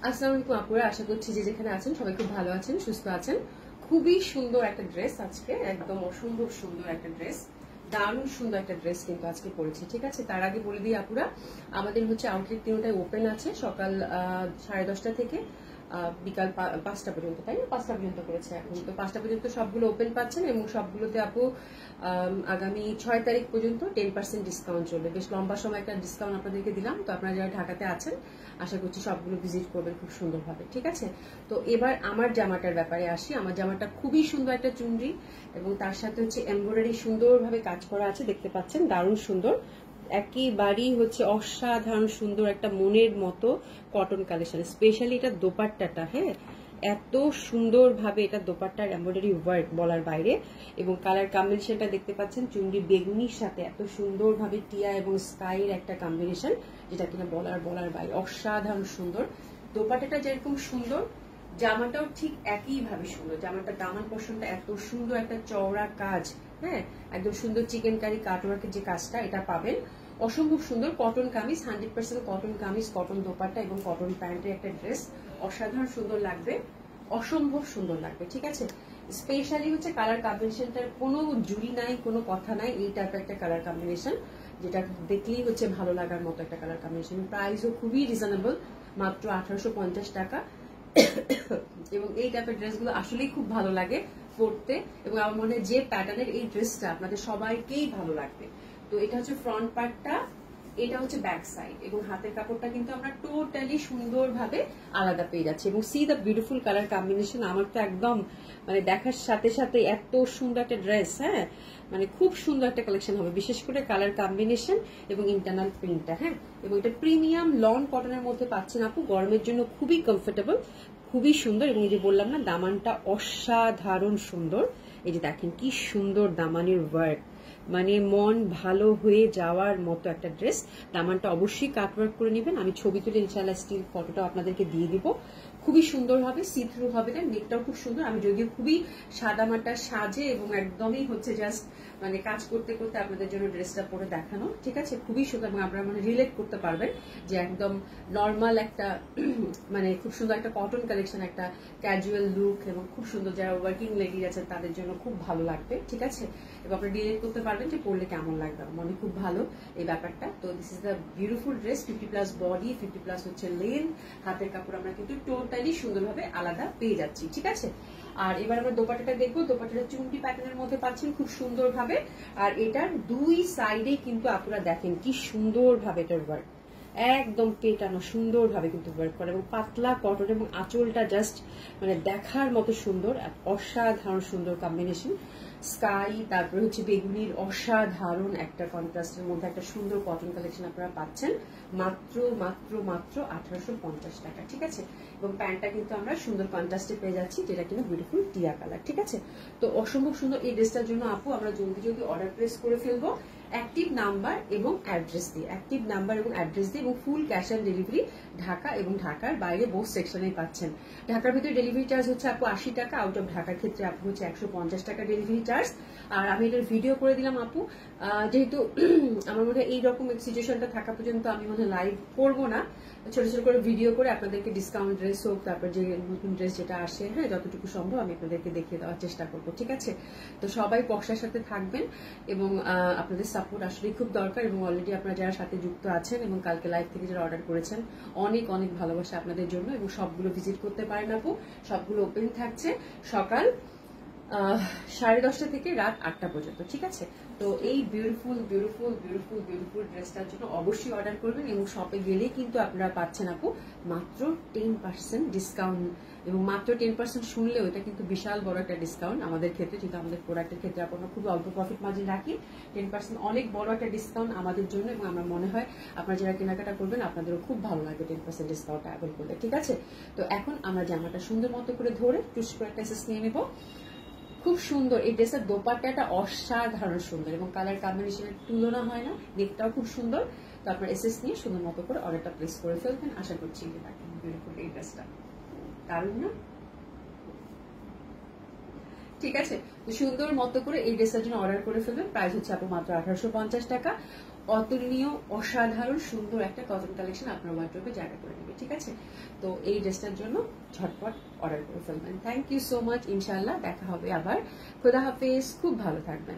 আসসালামু আলাইকুম আপুরা, আশা করছি যে যেখানে আছেন সবাই খুব ভালো আছেন, সুস্থ আছেন। খুবই সুন্দর একটা ড্রেস আজকে, একদম অসম্ভব সুন্দর একটা ড্রেস, দারুণ সুন্দর একটা ড্রেস কিন্তু আজকে পরেছি। ঠিক আছে, তার আগে বলে দিই আপুরা, আমাদের হচ্ছে আউটলেট তিনটায় ওপেন আছে, সকাল 10:30 থেকে বিকাল 5টা পর্যন্ত, তাই না? 5টা পর্যন্ত করেছে এখন, তো 5টা পর্যন্ত সবগুলো ওপেন পাচ্ছেন এবং সবগুলোতে আপু আগামী 6 তারিখ পর্যন্ত 10% ডিসকাউন্ট চলবে। বেশ লম্বা সময় একটা ডিসকাউন্ট আপনাদেরকে দিলাম। তো আপনারা যারা ঢাকাতে আছেন আশা করছি সবগুলো ভিজিট করবেন খুব সুন্দরভাবে। ঠিক আছে, তো এবার আমার জামাটার ব্যাপারে আসি। আমার জামাটা খুবই সুন্দর একটা চুনরি এবং তার সাথে হচ্ছে এমব্রয়ডারি সুন্দরভাবে কাজ করা আছে, দেখতে পাচ্ছেন, দারুণ সুন্দর, একেবারেই হচ্ছে অসাধারণ সুন্দর একটা মনের মতো কটন কালেকশন। স্পেশালি এটা দোপাট্টাটা, হ্যাঁ, এত সুন্দরভাবে এটা দোপাট্টার এমব্রয়ডারি ওয়ার্ক বলার বাইরে, এবং কালার কম্বিনেশনটা দেখতে পাচ্ছেন, চুনরি বেগুনির সাথে এত সুন্দরভাবে টিয়া এবং স্কাইয়ের একটা কম্বিনেশন, যেটা কিনা বলার বাইরে অসাধারণ সুন্দর। দোপাট্টাটা যেরকম সুন্দর, জামাটাও ঠিক একইভাবে সুন্দর। জামাটার দামান পশনটা এত সুন্দর, একটা চওড়া কাজ, হ্যাঁ, একদম সুন্দর চিকেন কারি কাটওয়ার্কের যে কাজটা এটা পাবেন, অসম্ভব সুন্দর। Cotton kameez, 100% cotton kameez, cotton dupatta এবং কটন প্যান্টের একটা ড্রেস, অসাধারণ সুন্দর লাগবে, অসম্ভব সুন্দর লাগবে। ঠিক আছে, স্পেশালি হচ্ছে কালার কম্বিনেশনটার কোনো জুড়ি নাই, কোনো কথা নাই, এই টাইপের একটা কালার কম্বিনেশন, যেটা দেখলেই হচ্ছে ভালো লাগার মতো একটা কালার কম্বিনেশন। প্রাইসও খুবই রিজনেবল, মাত্র 1850 টাকা। এবং এই টাইপের ড্রেসগুলো আসলেই খুব ভালো লাগে পরতে, এবং আমার মনে হয় যে প্যাটার্নের এই ড্রেসটা আপনাদের সবাইকেই ভালো লাগবে। তো এটা হচ্ছে ফ্রন্ট পার্টটা, এটা হচ্ছে ব্যাক সাইড, এবং হাতের কাপড়টা কিন্তু আমরা টোটালি সুন্দরভাবে আলাদা পেয়ে যাচ্ছি। এবং C the beautiful colour combination, আমার তো একদম মানে দেখার সাথে সাথে এত সুন্দর একটা ড্রেস, হ্যাঁ, মানে খুব সুন্দর একটা কালেকশন হবে, বিশেষ করে কালার কম্বিনেশন এবং ইন্টারনাল প্রিন্টটা, হ্যাঁ। এবং এটা প্রিমিয়াম লন কটনের মধ্যে পাচ্ছেন আপু, গরমের জন্য খুবই কমফোর্টেবল, খুবই সুন্দর। এবং এই যে বললাম না, দামানটা অসাধারণ সুন্দর, এই যে দেখেন কি সুন্দর দামানের ওয়ার্ক, মানে মন ভালো হয়ে যাওয়ার মতো একটা ড্রেস। দামানটা অবশ্যই কাটওয়ার্ক করে নেবেন, আমি ছবি তুলে ইনশাআল্লাহ স্টিল ফটোটা আপনাদেরকে দিয়ে দিব। খুবই সুন্দর হবে, সি থ্রু হবে, নেকটাও খুব সুন্দর। আমি যদিও খুবই সাদামাটা সাজে এবং একদমই হচ্ছে জাস্ট মানে কাজ করতে করতে আপনাদের জন্য ড্রেসটা পরে দেখানো। ঠিক আছে, খুবই সুন্দর, এবং আপনারা মানে রিলেট করতে পারবেন যে একদম নর্মাল একটা মানে খুব সুন্দর একটা কটন কালেকশন, একটা ক্যাজুয়াল লুক, এবং খুব সুন্দর যারা ওয়ার্কিং লেডি আছে তাদের জন্য খুব ভালো লাগবে। ঠিক আছে, এবং আপনি রিলেট করতে পারবেন যে পরলে কেমন লাগবে, মনে খুব ভালো এই ব্যাপারটা। তো this is the beautiful dress, 50+ body, 50+ হচ্ছে লেন্থ, হাতের কাপড় আমরা কিন্তু টোটালি সুন্দরভাবে আলাদা পেয়ে যাচ্ছি। ঠিক আছে, আর এবার আমরা দোপাট্টাটা দেখবো। দোপাট্টাটা চুমকি প্যাটার্নের মধ্যে পাচ্ছেন খুব সুন্দরভাবে, আর এটার দুই সাইডে কিন্তু আপনারা দেখেন কি সুন্দরভাবে এটার ওয়ার্ক, একদম পেটানো সুন্দরভাবে কিন্তু ওয়ার্ক করে, এবং পাতলা কটন, এবং আঁচলটা জাস্ট মানে দেখার মতো সুন্দর, অসাধারণ সুন্দর কম্বিনেশন, স্কাই তারপরে হচ্ছে বেগুনির অসাধারণ একটা কন্ট্রাস্টের মধ্যে একটা সুন্দর কটন কালেকশন আপনারা পাচ্ছেন মাত্র মাত্র মাত্র 1850 টাকা। ঠিক আছে, এবং প্যান্টটা কিন্তু আমরা সুন্দর কন্ট্রাস্টে পেয়ে যাচ্ছি, যেটা কিন্তু বিউটিফুল টিয়া কালার। ঠিক আছে, তো অসম্ভব সুন্দর এই ড্রেসটার জন্য আপু আমরা জলদি জলদি অর্ডার প্লেস করে ফেলবো অ্যাক্টিভ নাম্বার এবং অ্যাড্রেস দিয়ে, অ্যাক্টিভ নাম্বার এবং অ্যাড্রেস দিয়ে, এবং full cash on delivery Dhaka এবং ঢাকার বাইরে বোথ সেকশনেই পাচ্ছেন। ঢাকার ভিতরে ডেলিভারি চার্জ হচ্ছে আপু 80 টাকা, আউট অফ ঢাকার ক্ষেত্রে আপু হচ্ছে 150 টাকা ডেলিভারি চার্জ। আর আমি এটার ভিডিও করে দিলাম আপু, যেহেতু আমার মনে হয় এইরকম সিচুয়েশনটা থাকা পর্যন্ত আমি মনে হয় লাইভ করবো না, ছোট ছোট করে ভিডিও করে আপনাদেরকে ডিসকাউন্ট ড্রেস হোক, তারপর যে নতুন ড্রেস যেটা আসে, হ্যাঁ, যতটুকু সম্ভব আমি আপনাদেরকে দেখিয়ে দেওয়ার চেষ্টা করবো। ঠিক আছে, তো সবাই পক্সার সাথে থাকবেন, এবং আপনাদের সাপোর্ট আসলে খুব দরকার, এবং অলরেডি আপনারা যারা সাথে যুক্ত আছেন এবং কালকে লাইভ থেকে যারা অর্ডার করেছেন, অনেক অনেক ভালোবাসা আপনাদের জন্য। এবং সবগুলো ভিজিট করতে পারেন আপু, সবগুলো ওপেন থাকছে সকাল 10:30 থেকে রাত 8টা পর্যন্ত। ঠিক আছে, তো এই বিউটিফুল বিউটিফুল বিউটিফুল বিউটিফুল ড্রেসটার জন্য অবশ্যই অর্ডার করবেন, এবং শপে গেলেই কিন্তু আপনারা পাচ্ছেন আপু মাত্র 10% ডিসকাউন্ট, এবং মাত্র 10% শুনলেও এটা কিন্তু বিশাল বড় একটা ডিসকাউন্ট আমাদের ক্ষেত্রে, যেহেতু আমাদের প্রোডাক্টের ক্ষেত্রে আমরা খুব অল্প প্রফিট মার্জিন রাখি। 10% অনেক বড় একটা ডিসকাউন্ট আমাদের জন্য, এবং আমার মনে হয় আপনারা যারা কেনাকাটা করবেন আপনাদেরও খুব ভালো লাগবে 10% ডিসকাউন্ট অ্যাভেল করলে। ঠিক আছে, তো এখন আমরা জামাটা সুন্দর মতো করে ধরে টুস করে একটা এসেস নিয়ে নেবো। খুব সুন্দর এই ড্রেসের দোপাট্টাটা অসাধারণ সুন্দর, এবং কালার কম্বিনেশনের তুলনা হয় না, নেকটাও খুব সুন্দর। তো আপনার এসএস নিয়ে সুন্দর মতো করে অর্ডারটা প্লেস করে ফেলবেন, আশা করছি বিউটিফুল এই ড্রেসটা দারুণ না? ঠিক আছে, তো সুন্দর মতো করে এই ড্রেসটার জন্য অর্ডার করে ফেলবেন। প্রাইস হচ্ছে আপু মাত্র 1850 টাকা। অতুলনীয় অসাধারণ সুন্দর একটা কটন কালেকশন আপনার ওয়ার্ড্রোবে জায়গা করে নেবে, ঠিক আছে? তো এই ড্রেসটার জন্য ঝটপট অর্ডার করে ফেলবেন। Thank you so much. ইনশাআল্লাহ দেখা হবে আবার। খোদা হাফেজ, খুব ভালো থাকবেন।